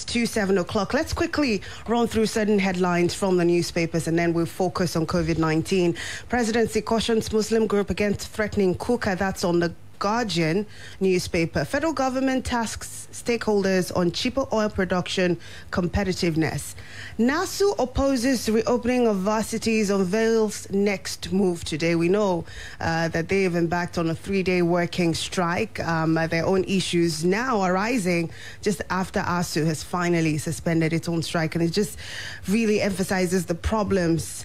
To 7 o'clock. Let's quickly run through certain headlines from the newspapers and then we'll focus on COVID-19. Presidency cautions Muslim group against threatening Kuka. That's on the Guardian newspaper. Federal government tasks stakeholders on cheaper oil production competitiveness. NASU opposes reopening of varsities, unveils next move today. We know that they have embarked on a 3-day working strike. Their own issues now arising just after ASU has finally suspended its own strike, and it just really emphasizes the problems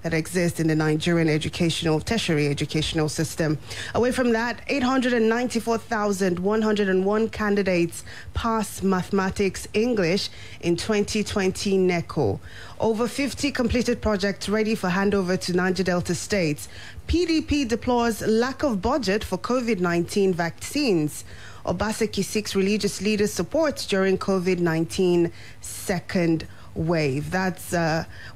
that exist in the Nigerian tertiary educational system. Away from that, 894,101 candidates pass mathematics English in 2020 NECO. Over 50 completed projects ready for handover to Niger Delta states. PDP deplores lack of budget for COVID-19 vaccines. Obaseki seeks religious leaders' support during COVID-19 second wave. That's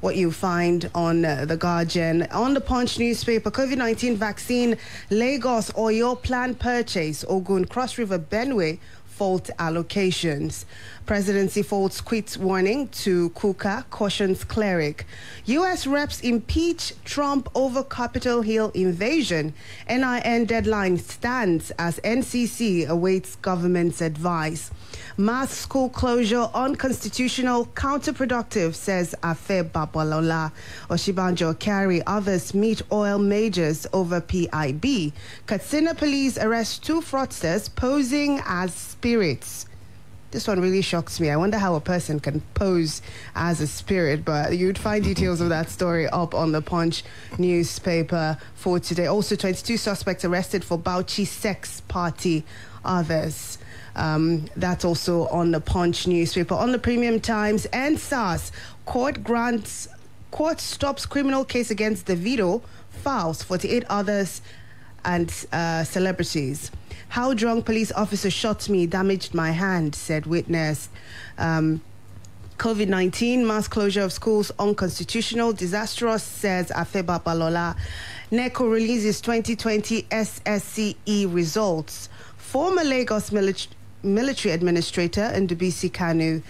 what you find on The Guardian. On the Punch newspaper, COVID-19 vaccine, Lagos, Oyo plan purchase, Ogun, Cross River, Benue, fault allocations. Presidency folds quits warning to Kuka, cautions cleric. U.S. reps impeach Trump over Capitol Hill invasion. NIN deadline stands as NCC awaits government's advice. Mass school closure unconstitutional, counterproductive, says Afe Babalola. Oshibanjo carry others meet oil majors over PIB. Katsina police arrest 2 fraudsters posing as spirits. This one really shocks me. I wonder how a person can pose as a spirit, but you'd find details of that story up on the Punch newspaper for today. Also, 22 suspects arrested for Bauchi sex party. Others. That's also on the Punch newspaper. On the Premium Times, and SARS, court stops criminal case against Davido, files 48 others and celebrities. How drunk police officer shot me, damaged my hand, said witness. COVID-19, mass closure of schools unconstitutional, disastrous, says Afeba Balola. NECO releases 2020 SSCE results. Former Lagos military administrator Ndubisi Kanu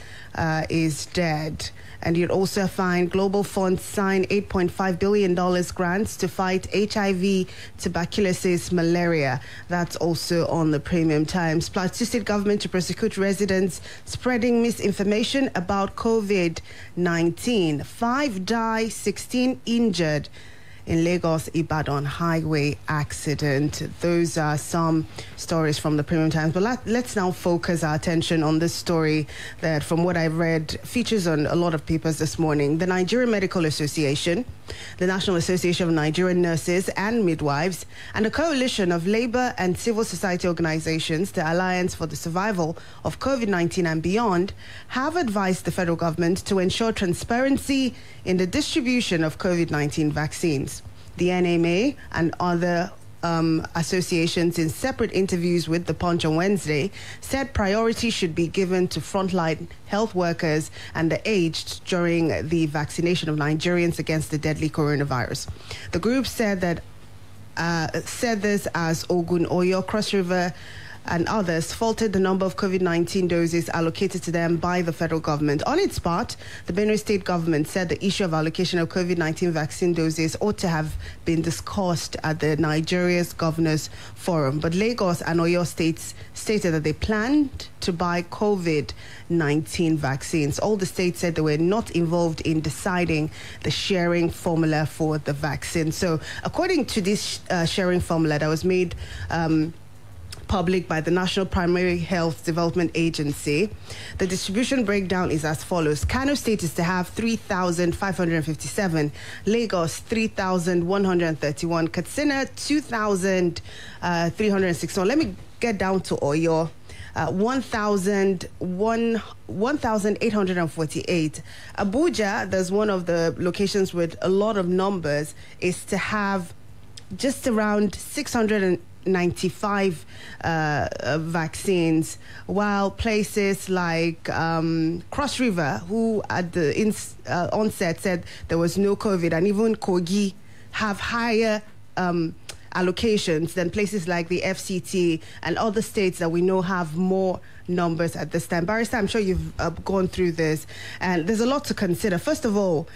is dead. And you'd also find Global Funds sign $8.5 billion grants to fight HIV, tuberculosis, malaria. That's also on the Premium Times. Plateau State government to prosecute residents spreading misinformation about COVID-19. 5 die, 16 injured in Lagos Ibadan highway accident. Those are some stories from the Premium Times. But let's now focus our attention on this story that, from what I've read, features on a lot of papers this morning. The Nigerian Medical Association, the National Association of Nigerian Nurses and Midwives, and a coalition of labor and civil society organizations, the Alliance for the Survival of COVID-19 and Beyond, have advised the federal government to ensure transparency in the distribution of COVID-19 vaccines. The NMA and other associations, in separate interviews with The Punch on Wednesday, said priority should be given to frontline health workers and the aged during the vaccination of Nigerians against the deadly coronavirus. The group said this as Ogun, Oyo, Cross River, and others faulted the number of COVID-19 doses allocated to them by the federal government. On its part, the Benue State government said the issue of allocation of COVID-19 vaccine doses ought to have been discussed at the Nigeria's Governors Forum. But Lagos and Oyo states stated that they planned to buy COVID-19 vaccines. All the states said they were not involved in deciding the sharing formula for the vaccine. So according to this sharing formula that was made public by the National Primary Health Development Agency, the distribution breakdown is as follows. Kano State is to have 3,557, Lagos 3,131, Katsina 2,361. Let me get down to Oyo. 1,848. Abuja, there's one of the locations with a lot of numbers, is to have just around 695 vaccines, while places like Cross River, who at the onset said there was no COVID, and even Kogi have higher allocations than places like the FCT and other states that we know have more numbers at this time. Barrister, I'm sure you've gone through this, and there's a lot to consider. First of all,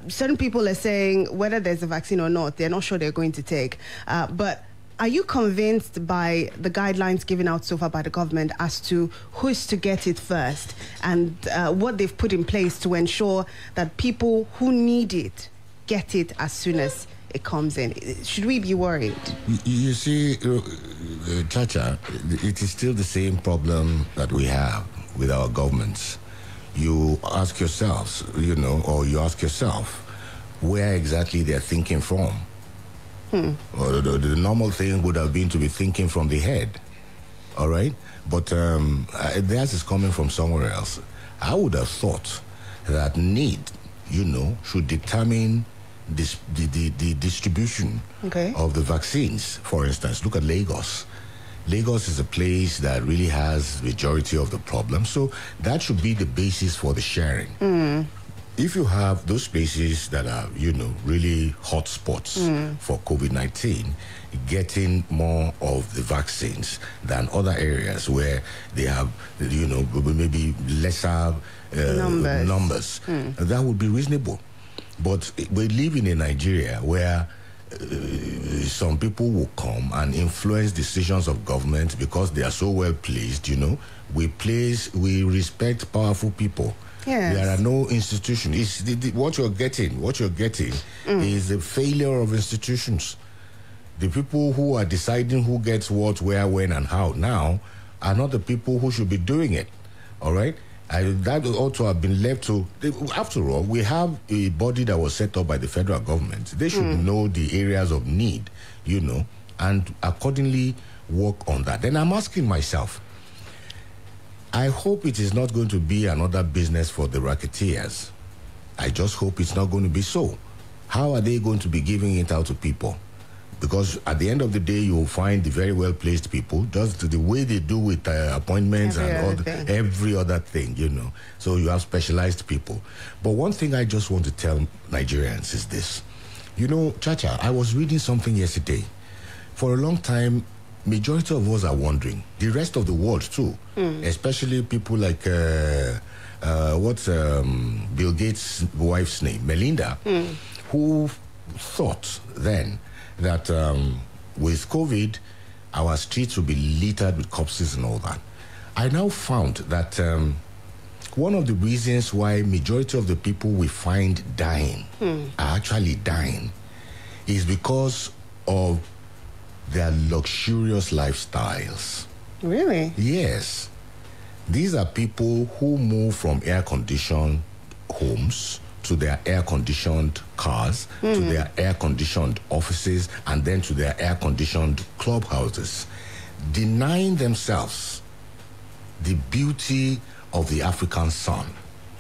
certain people are saying whether there's a vaccine or not, they're not sure they're going to take. But are you convinced by the guidelines given out so far by the government as to who's to get it first and what they've put in place to ensure that people who need it get it as soon as it comes in? Should we be worried? You see, Chacha, it is still the same problem that we have with our governments. You ask yourselves, or you ask yourself where exactly they're thinking from. Or the normal thing would have been to be thinking from the head, all right? But theirs is coming from somewhere else. I would have thought that need, should determine the distribution of the vaccines. For instance, look at Lagos. Lagos is a place that really has the majority of the problem, so that should be the basis for the sharing. If you have those places that are, really hot spots for COVID-19, getting more of the vaccines than other areas where they have, maybe lesser numbers, that would be reasonable. But we live in a Nigeria where some people will come and influence decisions of government because they are so well placed, we respect powerful people. Yes. There are no institutions. What you're getting is the failure of institutions. The people who are deciding who gets what, where, when, and how now are not the people who should be doing it. All right? That ought to have been left to... After all, we have a body that was set up by the federal government. They should know the areas of need, and accordingly work on that. Then I'm asking myself, I hope it is not going to be another business for the racketeers. I just hope it's not going to be so. How are they going to be giving it out to people? Because at the end of the day, you will find the very well-placed people, just the way they do with appointments every other thing, So you have specialized people. But one thing I just want to tell Nigerians is this. Chacha, I was reading something yesterday. For a long time, majority of us are wondering, the rest of the world too, especially people like, what's Bill Gates' wife's name, Melinda, who thought then that with COVID, our streets will be littered with corpses and all that. I now found that one of the reasons why majority of the people we find dying are actually dying is because of their luxurious lifestyles. Really? Yes. These are people who move from air-conditioned homes to their air-conditioned cars, to their air-conditioned offices, and then to their air-conditioned clubhouses, denying themselves the beauty of the African sun.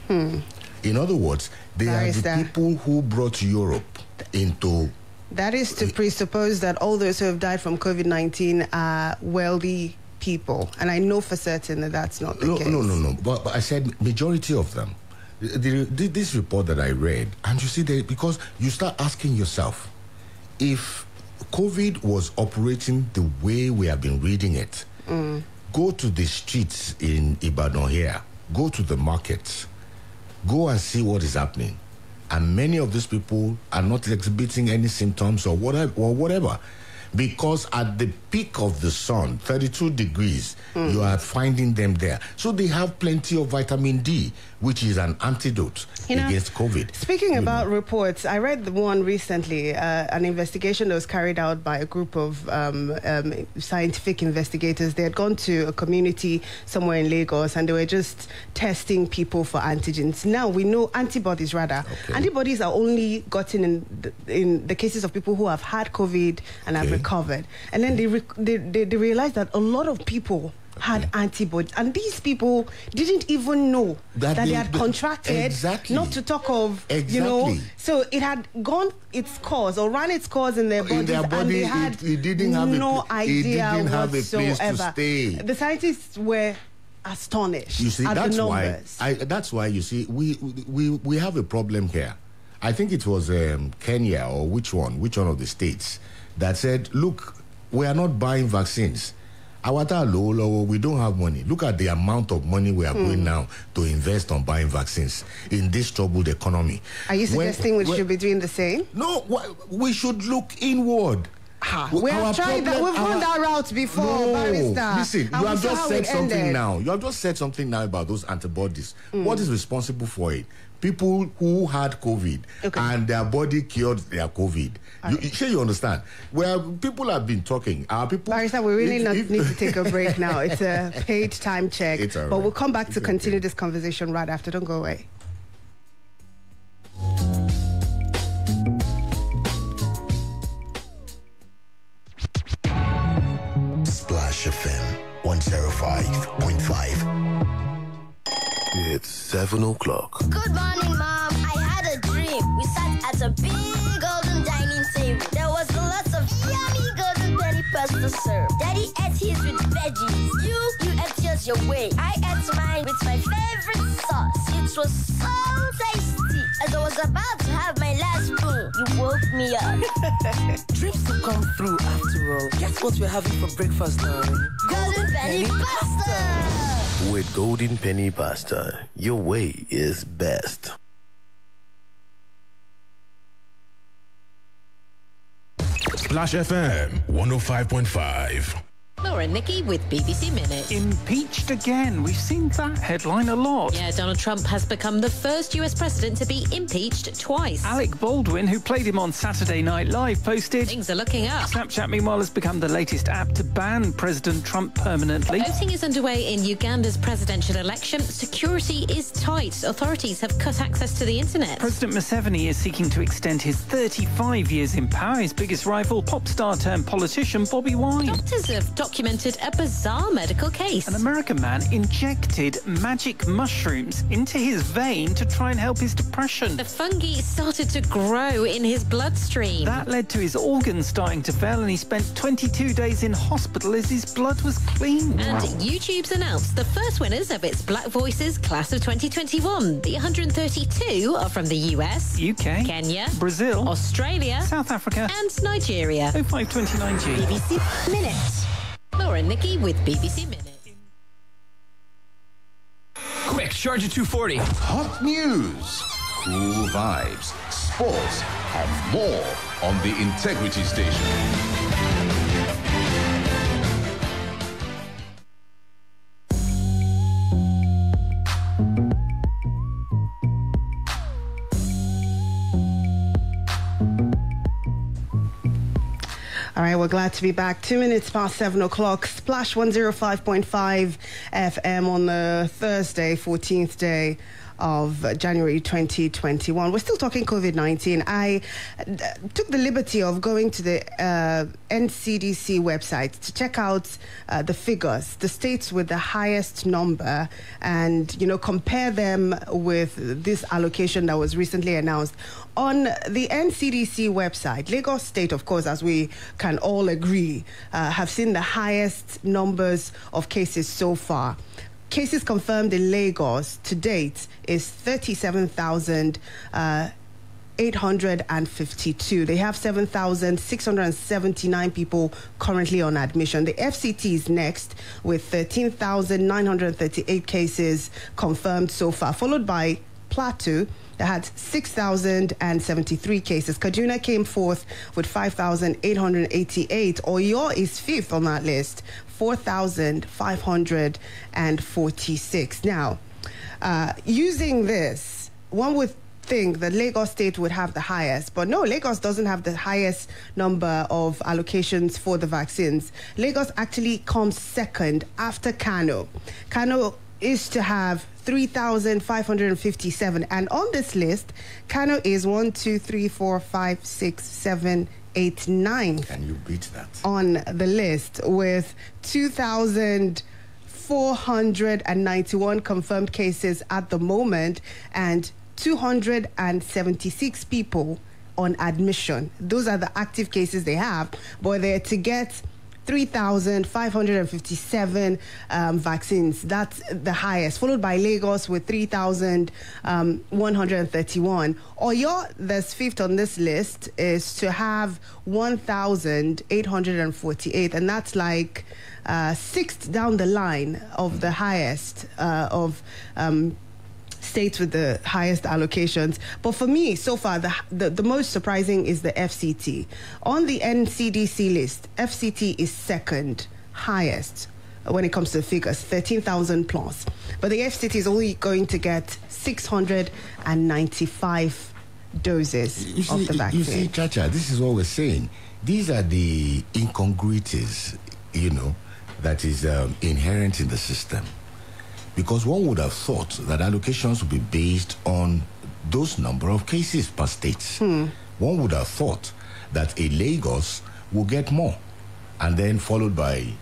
In other words, they are the people who brought Europe into... That is to presuppose that all those who have died from COVID-19 are wealthy people. And I know for certain that that's not the case. No. But I said majority of them. This report that I read, and you see, because you start asking yourself, if COVID was operating the way we have been reading it, go to the streets in Ibadan here, go to the markets, go and see what is happening. And many of these people are not exhibiting any symptoms or whatever. Because at the peak of the sun, 32 degrees, you are finding them there. So they have plenty of vitamin D, which is an antidote against COVID. Speaking about reports, I read the one recently, an investigation that was carried out by a group of scientific investigators. They had gone to a community somewhere in Lagos, and they were just testing people for antigens. Now we know antibodies, rather. Okay. Antibodies are only gotten in the cases of people who have had COVID and have recovered. And then they realized that a lot of people had antibodies, and these people didn't even know that they had contracted, not to talk of, so it had gone its course or ran its course in their bodies, and they had no idea whatsoever. The scientists were astonished at the numbers. That's why, you see, we have a problem here. I think it was Kenya, or which one of the states that said, look, we are not buying vaccines. We don't have money. Look at the amount of money we are going now to invest on buying vaccines in this troubled economy. Are you suggesting we should be doing the same? No, we should look inward. We have tried that. We've gone that route before, Barrister. Listen, you have just said something now. You have just said something now about those antibodies. What is responsible for it? People who had COVID and their body cured their COVID. You understand? Well, people have been talking. Barrister, we really need to take a break now. It's a paid time check. But we'll come back to continue this conversation right after. Don't go away. Splash FM 105.5. It's 7 o'clock. Good morning, Mom. I had a dream. We sat at a big golden dining table. There was lots of yummy golden penny pasta served. Daddy ate his with veggies. You ate yours your way. I ate mine with my favorite sauce. It was so tasty. As I was about to have my last spoon, you woke me up. Dreams to come through after all. Guess what we're having for breakfast, darling? Golden penny pasta! With Golden Penny Pasta, your way is best. Splash FM 105.5. Laura and Nikki with BBC Minute. Impeached again. We've seen that headline a lot. Yeah, Donald Trump has become the first US president to be impeached twice. Alec Baldwin, who played him on Saturday Night Live, posted, "Things are looking up." Snapchat, meanwhile, has become the latest app to ban President Trump permanently. Voting is underway in Uganda's presidential election. Security is tight. Authorities have cut access to the internet. President Museveni is seeking to extend his 35 years in power. His biggest rival, pop star turned politician Bobby Wine. Doctors have documented a bizarre medical case. An American man injected magic mushrooms into his vein to try and help his depression. The fungi started to grow in his bloodstream. That led to his organs starting to fail, and he spent 22 days in hospital as his blood was clean. And YouTube's announced the first winners of its Black Voices class of 2021. The 132 are from the US, UK, Kenya, Brazil, Australia, South Africa, and Nigeria. 0529G. BBC Minute. Laura and Nikki with BBC Minute. Quick, charge at 240. Hot news, cool vibes, sports, and more on the Integrity Station. All right, we're glad to be back. 2 minutes past 7 o'clock. Splash 105.5 FM on the Thursday, 14th day of January 2021. We're still talking COVID-19. I took the liberty of going to the NCDC website to check out the figures, the states with the highest number, and, compare them with this allocation that was recently announced. On the NCDC website, Lagos State, of course, as we can all agree, have seen the highest numbers of cases so far. Cases confirmed in Lagos to date is 37,852. They have 7,679 people currently on admission. The FCT is next with 13,938 cases confirmed so far, followed by Plateau that had 6,073 cases. Kaduna came fourth with 5,888. Oyo is fifth on that list, 4,546. Now, using this, one would think that Lagos State would have the highest, but no, Lagos doesn't have the highest number of allocations for the vaccines. Lagos actually comes second after Kano. Kano is to have 3,557, and on this list, Kano is 1, 2, 3, 4, 5, 6, 7, 8, 9. Can you beat that? On the list with 2,491 confirmed cases at the moment and 276 people on admission. Those are the active cases they have, but they're to get 3,557 vaccines. That's the highest, followed by Lagos with 3,131. Oyo, that's fifth on this list, is to have 1,848, and that's like sixth down the line of the highest of states with the highest allocations. But for me, so far, the most surprising is the FCT. On the NCDC list, FCT is second highest when it comes to the figures, 13,000 plus. But the FCT is only going to get 695 doses of the vaccine. You see, Chacha, this is what we're saying. These are the incongruities, that is inherent in the system. Because one would have thought that allocations would be based on those number of cases per state. One would have thought that a Lagos will get more, and then followed by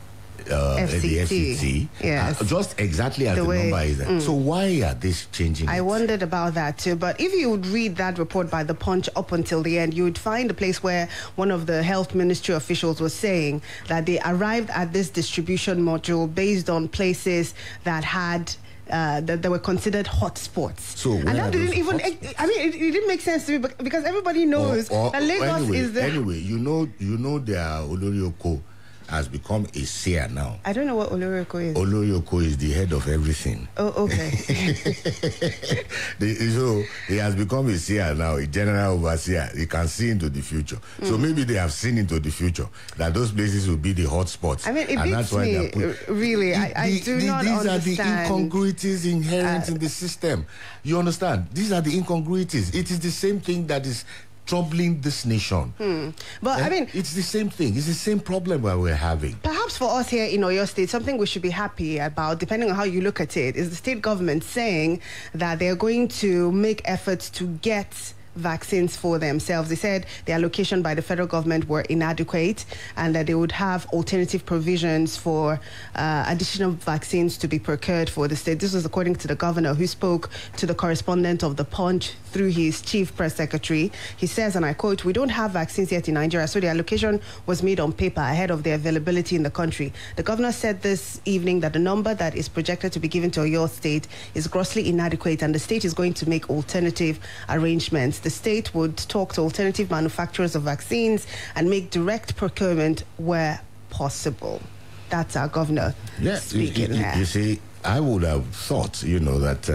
the FCT. Yes. Just exactly as the number is. So why are these changing? I wondered about that too. But if you would read that report by The Punch up until the end, you would find a place where one of the health ministry officials was saying that they arrived at this distribution module based on places that had that were considered hotspots. So and that didn't even, it didn't make sense to me because everybody knows that Lagos is the... Anyway, you know their Olorioko has become a seer now. I don't know what Olorioko is. Olorioko is the head of everything. Oh, okay. So he has become a seer now, a general overseer. He can see into the future. So maybe they have seen into the future that those places will be the hot spots. I mean, it beats me, really. I do not understand. These are the incongruities inherent in the system. You understand? These are the incongruities. It is the same thing that is troubling this nation. But I mean, it's the same thing. It's the same problem that we're having. Perhaps for us here in Oyo State, something we should be happy about, depending on how you look at it, is the state government saying that they're going to make efforts to get vaccines for themselves. They said the allocation by the federal government were inadequate and that they would have alternative provisions for additional vaccines to be procured for the state. This was according to the governor, who spoke to the correspondent of The Punch through his chief press secretary. He says, and I quote, "We don't have vaccines yet in Nigeria, so the allocation was made on paper ahead of their availability in the country." The governor said this evening that the number that is projected to be given to Oyo State is grossly inadequate and the state is going to make alternative arrangements. The state would talk to alternative manufacturers of vaccines and make direct procurement where possible. That's our governor speaking there. You see, I would have thought, that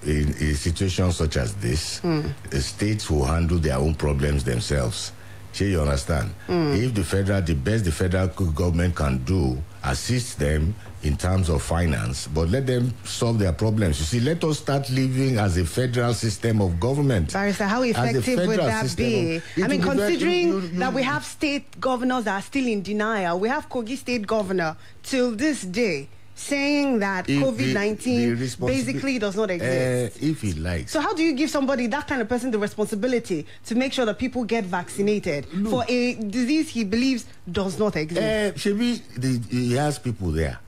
in a situation such as this, the states will handle their own problems themselves. You understand? If the best the federal government can do, assist them in terms of finance, but let them solve their problems. You see, let us start living as a federal system of government. Barrister, how effective would that be? I mean, considering that we have state governors that are still in denial. We have Kogi State Governor till this day saying that COVID-19 basically does not exist. If he likes. So how do you give somebody, that kind of person, the responsibility to make sure that people get vaccinated for a disease he believes does not exist? He has people there.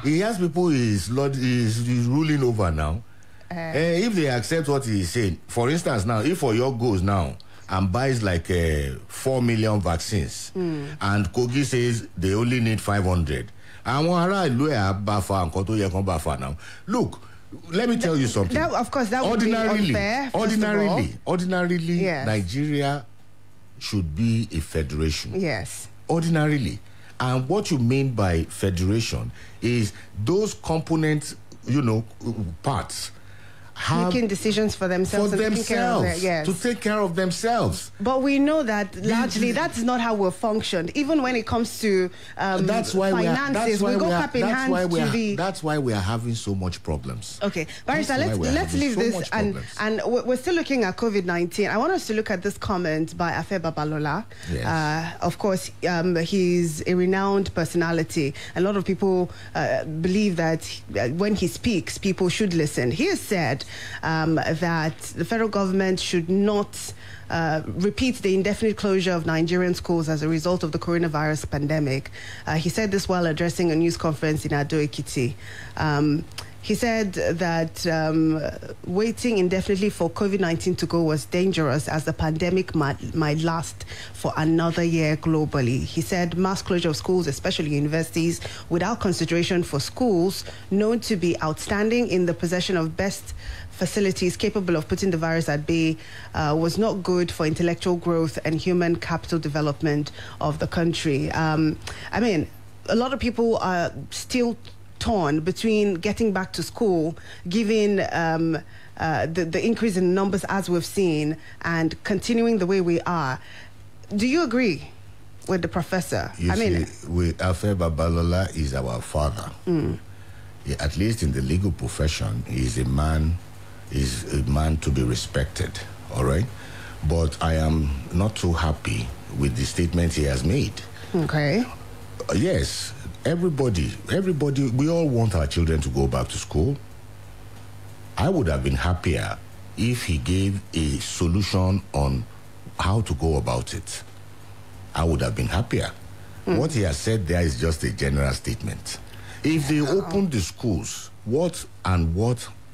He has people he's ruling over now. If they accept what he's saying, for instance, now, if Oyo goes now and buys like 4 million vaccines, and Kogi says they only need 500, look, let me tell you something. Of course, that would be unfair. Ordinarily, yes. Nigeria should be a federation. Yes. Ordinarily. And what you mean by federation is those component, parts making decisions for themselves, to take care of themselves. But we know that largely that's not how we're functioned. Even when it comes to finances, we go cap in hand to the... That's why we are having so much problems. Okay, Barrister, let's leave this, and we're still looking at COVID-19. I want us to look at this comment by Afe Babalola. Yes. Of course, he's a renowned personality. A lot of people believe that when he speaks, people should listen. He has said that the federal government should not repeat the indefinite closure of Nigerian schools as a result of the coronavirus pandemic. He said this while addressing a news conference in Ado Ekiti. He said that waiting indefinitely for COVID-19 to go was dangerous, as the pandemic might last for another year globally. He said mass closure of schools, especially universities, without consideration for schools known to be outstanding in the possession of best facilities capable of putting the virus at bay, was not good for intellectual growth and human capital development of the country. I mean, a lot of people are still torn between getting back to school, given the increase in numbers as we've seen, and continuing the way we are. Do you agree with the professor? Afe Babalola is our father. At least in the legal profession, he's a man to be respected, all right? But I am not too happy with the statement he has made. Okay. Yes, everybody, we all want our children to go back to school. I would have been happier if he gave a solution on how to go about it. I would have been happier. What he has said there is just a general statement. If they open the schools, what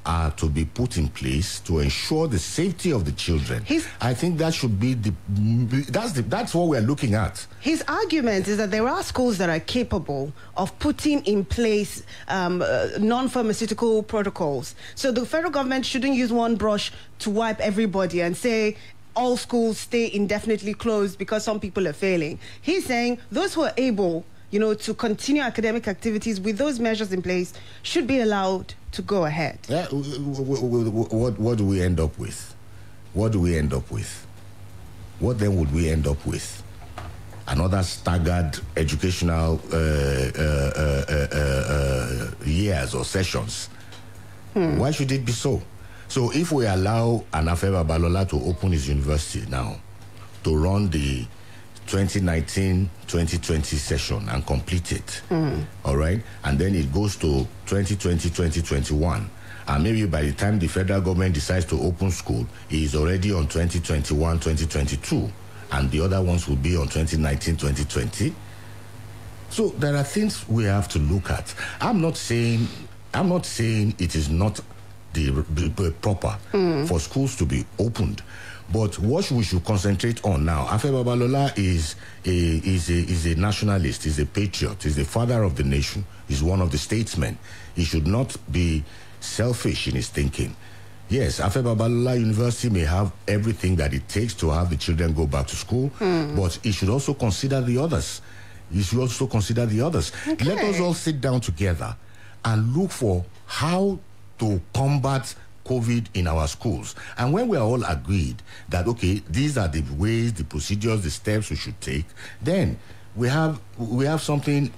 are to be put in place to ensure the safety of the children? I think that should be that's what we're looking at. His argument is that there are schools that are capable of putting in place non-pharmaceutical protocols. So the federal government shouldn't use one brush to wipe everybody and say all schools stay indefinitely closed because some people are failing. He's saying those who are able, to continue academic activities with those measures in place should be allowed to go ahead. Yeah, what do we end up with? What do we end up with? What then would we end up with? Another staggered educational years or sessions. Why should it be so? So if we allow Afe Babalola to open his university now, to run the 2019-2020 session and complete it, all right? And then it goes to 2020-2021. And maybe by the time the federal government decides to open school, it is already on 2021-2022. And the other ones will be on 2019-2020. So there are things we have to look at. I'm not saying it is not the proper for schools to be opened. But what we should concentrate on now, Afe Babalola is a nationalist, is a patriot, is the father of the nation, is one of the statesmen. He should not be selfish in his thinking. Yes, Afe Babalola University may have everything that it takes to have the children go back to school, but he should also consider the others. Okay. Let us all sit down together and look for how to combat COVID in our schools. And when we are all agreed that, okay, these are the ways, the procedures, the steps we should take, then we have something,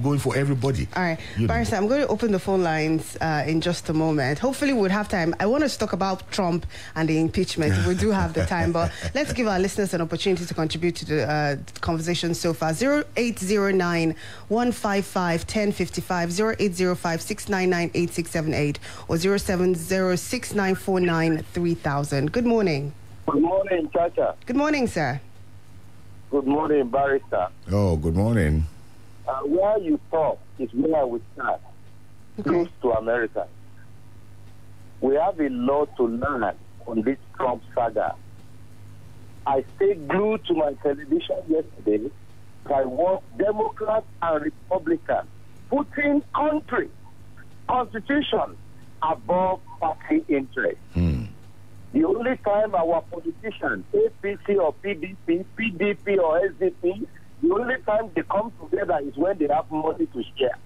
going for everybody. All right, Barrister, I'm going to open the phone lines in just a moment. Hopefully we'll have time. I want us to talk about Trump and the impeachment. We do have the time, but let's give our listeners an opportunity to contribute to the conversation so far. 0809 155 1055, 0805 699 8678, or 070 6949 3000. Good morning. Good morning, Chacha. Good morning, sir. Good morning, Barrister. Oh, good morning. Where you talk is where we start, close to America. We have a lot to learn on this Trump saga. I stayed glued to my television yesterday. I watched Democrats and Republicans putting country, constitution above party interest. The only time our politicians, APC or PDP or SDP, the only time they come together is when they have money to share.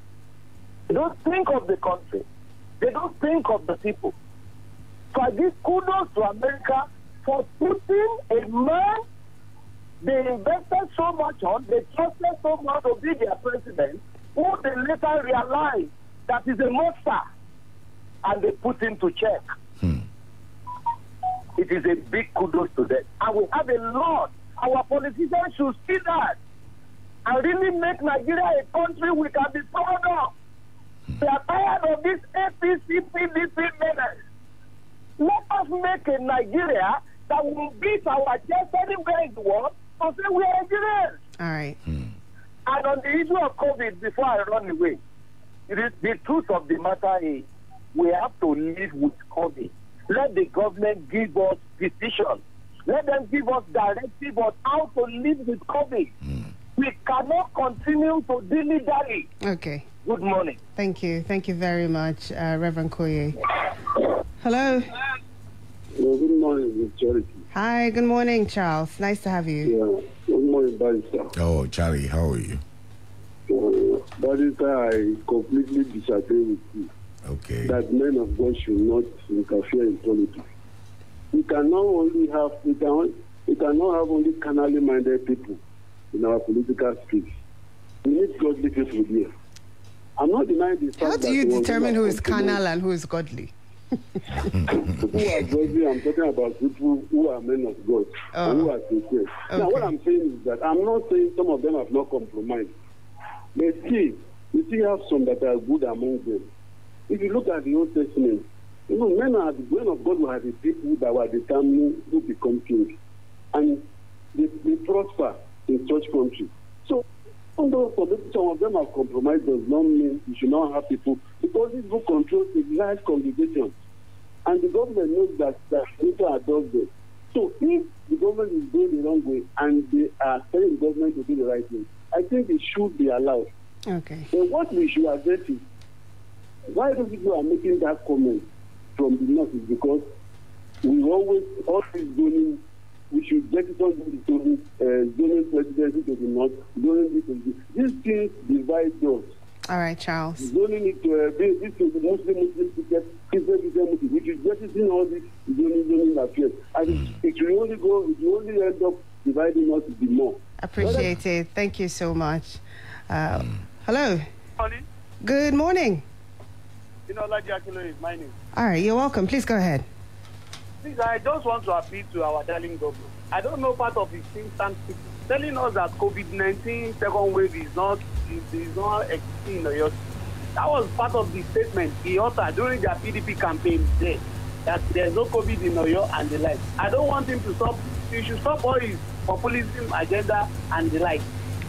They don't think of the country. They don't think of the people. So I give kudos to America for putting a man they invested so much on, they trusted so much to be their president, who they later realized that is a monster, and they put him to check. It is a big kudos to them. And we have a lot. Our politicians should see that and really make Nigeria a country we can be proud of. We are tired of this APC, PDP menace. Let us make a Nigeria that will beat our chest anywhere in the world and say we are Nigerians. All right. And on the issue of COVID, before I run away, the truth of the matter is we have to live with COVID. Let the government give us decisions. Let them give us directive on how to live with COVID. We cannot continue to dilly-dally. Okay. Good morning. Thank you. Thank you very much, Reverend Koye. Hello. Good morning, Charity. Hi, good morning, Charles. Nice to have you. Yeah, good morning, Barrister. Oh, Charlie, how are you? Barrister, I completely disagree with you. Okay. That men of God should not interfere in politics. We cannot have only carnally minded people in our political space. We need godly people here. I'm not denying the fact. How do you determine who is carnal and who is godly? Who are godly? I'm talking about people who are men of God and who are sincere. Okay. Now, what I'm saying is that I'm not saying some of them have not compromised. But we still have some that are good among them. If you look at the Old Testament, men of God were the people that were determining who become king. And they prosper in such countries. So, although some of them have compromised, does not mean you should not have people, because these people control a large congregation. And the government knows that people are them. So if the government is going the wrong way and they are telling the government to do the right thing, I think it should be allowed. Okay. But what we should address is, why those people are making that comment from the north is because we always zoning, we should get it on the zoning presidency to the north, zoning this to the these things divide us. All right, Charles. Zoning it to this is the Muslim ticket, Christian, which is jettisoning all these zoning affairs. And it will only end up dividing us the more. Appreciate it. Thank you so much. Hello. Morning. Good morning. Akilo is my name. All right, you're welcome. Please go ahead. Please, I just want to appeal to our darling government. I don't know part of the think tank telling us that COVID-19 second wave is not existing in Oyo. That was part of the statement he uttered during their PDP campaign there, that there's no COVID in Oyo and the like. I don't want him to stop. He should stop all his populism agenda and the like.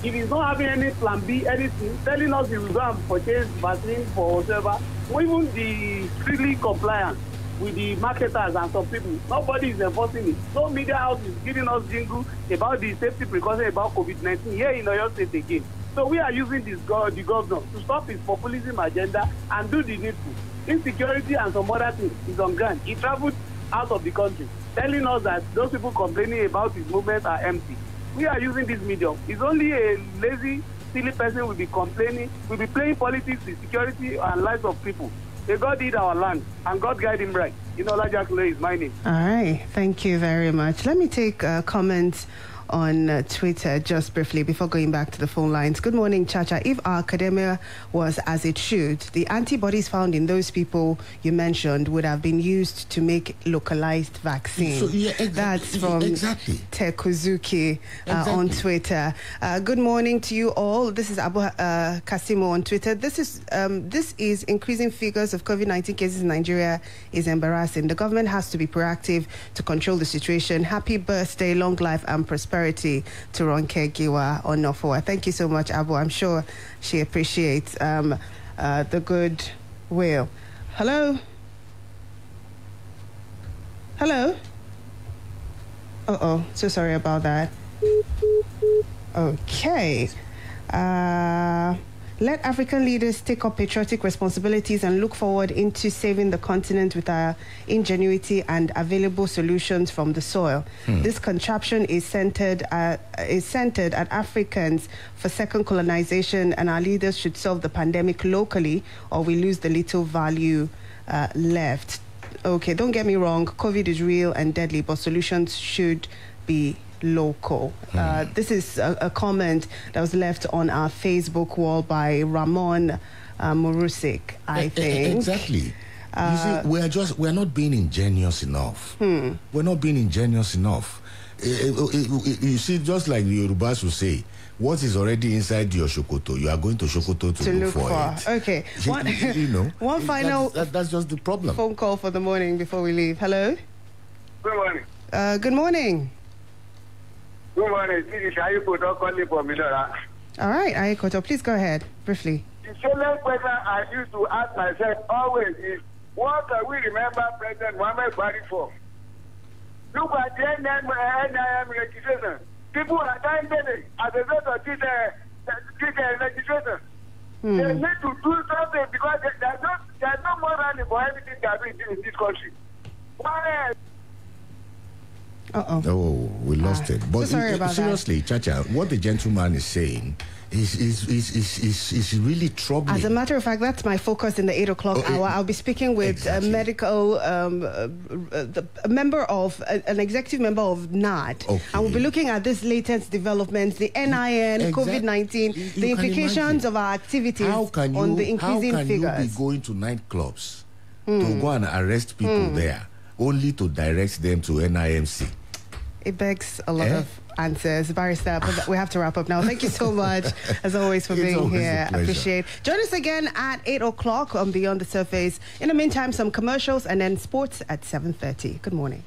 If he's not having any plan B, anything, telling us he will go and purchase vaccine for whatever, even the strictly compliant with the marketers and some people, nobody is enforcing it. No media house is giving us jingle about the safety precaution about COVID-19 here in Oyo State again. So we are using the governor to stop his populism agenda and do the needful. Insecurity and some other things is on ground. He traveled out of the country, telling us that those people complaining about his movements are empty. We are using this medium. It's only a lazy, silly person will be complaining, will be playing politics with security and lives of people. May God lead our land and God guide him right. Akilo is my name. All right. Thank you very much. Let me take comments on Twitter just briefly before going back to the phone lines. Good morning, Chacha. If our academia was as it should, the antibodies found in those people you mentioned would have been used to make localized vaccines. So, that's from Tekuzuki on Twitter. Good morning to you all. This is Abu Kasimo on Twitter. This is increasing figures of COVID-19 cases in Nigeria is embarrassing. The government has to be proactive to control the situation. Happy birthday, long life and prosperity to Ronke Giwa on Nofoa. Thank you so much, Abu. I'm sure she appreciates the good will. Hello? Hello? So sorry about that. Okay. Let African leaders take up patriotic responsibilities and look forward into saving the continent with our ingenuity and available solutions from the soil. This contraption is centered at Africans for second colonization, and our leaders should solve the pandemic locally, or we lose the little value left. Okay, don't get me wrong, COVID is real and deadly, but solutions should be local. This is a comment that was left on our Facebook wall by Ramon Murusik, I think. Exactly. You see, we're not being ingenious enough. We're not being ingenious enough. You see, just like the Yorubas will say, what is already inside your shokoto, you are going to shokoto to look for it. Okay. One final that's just the problem. Phone call for the morning before we leave. Hello? Good morning. Good morning. Good morning. This is Ayukoto calling from Midora. All right, Ayukoto, please go ahead, briefly. The same question I used to ask myself always is, what can we remember President Muhammad Buhari for? Look at the NIM registration. People are dying daily as a result of this registration. They need to do something because there's no more money for everything that we do in this country. Why? Oh, we lost it. But so sorry about seriously, that. Chacha, what the gentleman is saying is really troubling. As a matter of fact, that's my focus in the 8 o'clock hour. I'll be speaking with a medical, a member of, an executive member of NAD. Okay. And we'll be looking at this latest developments, the NIN, COVID-19, the implications of our activities on the increasing figures. How can you be going to nightclubs to go and arrest people there, only to direct them to NIMC? It begs a lot of answers, Barrister, but we have to wrap up now. Thank you so much, as always, for being here. I appreciate. Join us again at 8 o'clock on Beyond the Surface. In the meantime, some commercials and then sports at 7:30. Good morning.